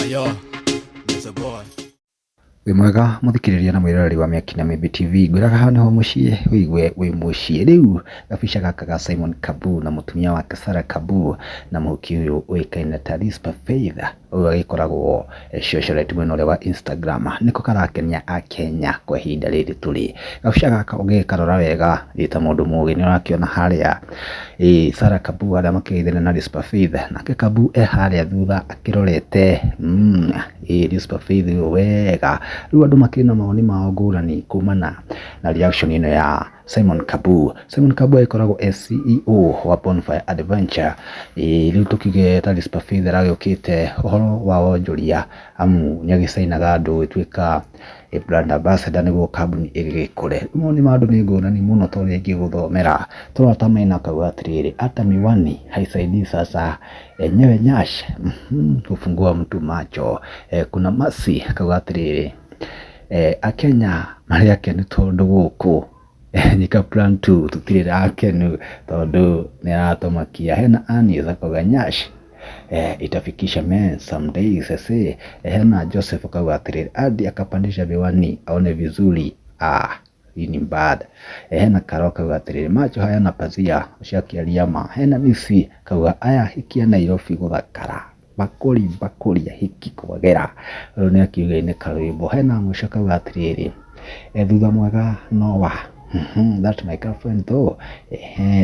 Yo, Mr. Boy. Wĩ mwega mũthikĩrĩria na mwĩroreri wa Mĩaki na Mĩmbi TV, ngwĩraga haha nĩho mũciĩ wĩigue wĩ mũciĩ. Rĩu gabica gaka ga Simon Kabu na mũtumia wake Sarah Kabu na mũhuki ũyũ ũĩkaine ta Rispa Faith ũyũ agĩkoragwo socialite mwena ũrĩa wa Instagram, nĩko karakenia Akenya kwa ihinda rĩrĩ tũrĩ. Gabica gaka ũngĩkarora wega ta mũndũ mũgĩ nĩ ũrakĩona harĩa Sarah Kabu arĩa makĩgeithania na Rispa Faith, nake Kabu harĩa thutha akĩrorete Rispa Faith wega. Rĩu andũ makĩrĩ na mawoni mao ngũrani kumana na reaction ĩno ya Simon Kabu. Simon Kabu agĩkoragwo CEO wa Bonfire Adventure. Rĩu tũkige ta Rispa Faith aragĩũkĩte ũhoro wa wonjoria amu nĩagĩcainaga andũ ĩtuĩka brand ambassador nĩguo kambuni ĩgĩkũre. Mawoni ma andũ nĩ ngũrani mũno tondũ rĩngĩ gũthomera tũrota maina kauga atĩrĩrĩ, hata miwani haisaidii sasa enyewe nyash kufungua mtu macho. Kuna Masi kauga atĩrĩrĩ, Akenya marĩ akenu tondũ gũkũ nika plan 2 tutirĩ akenu tondũ nĩ aratomakia. Hena Anies akauga nyash itafikisha men some days sasa. Hena Joseph kauga atĩrĩrĩ, hadi akapandisha miwani aone vizuri. Hii ni bad. Hena Karo kauga atĩrĩrĩ, macho hayana pazia ushakialiama. Hena Misi kauga aya hiki ya Nairobi gũthakara bakũri ya hiki kwagera. Rĩu nĩ akiuga-inĩ karwĩmbo. Hena Mũico kauga atĩrĩrĩ, thutha mwega nowa that's my girlfriend though.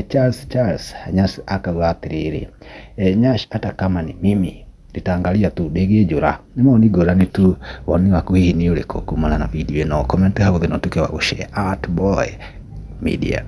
Charles Nyash akauga atĩrĩrĩ, Nyash hata kama ni mimi nitaangalia tu ndĩngĩnjũra. Nĩ maoni ngũrani tu. Woni waku hihi nĩ ũrĩkũ kumana na video ĩno? Comment hau thĩ na ũtuĩke wa gũshare @boy media.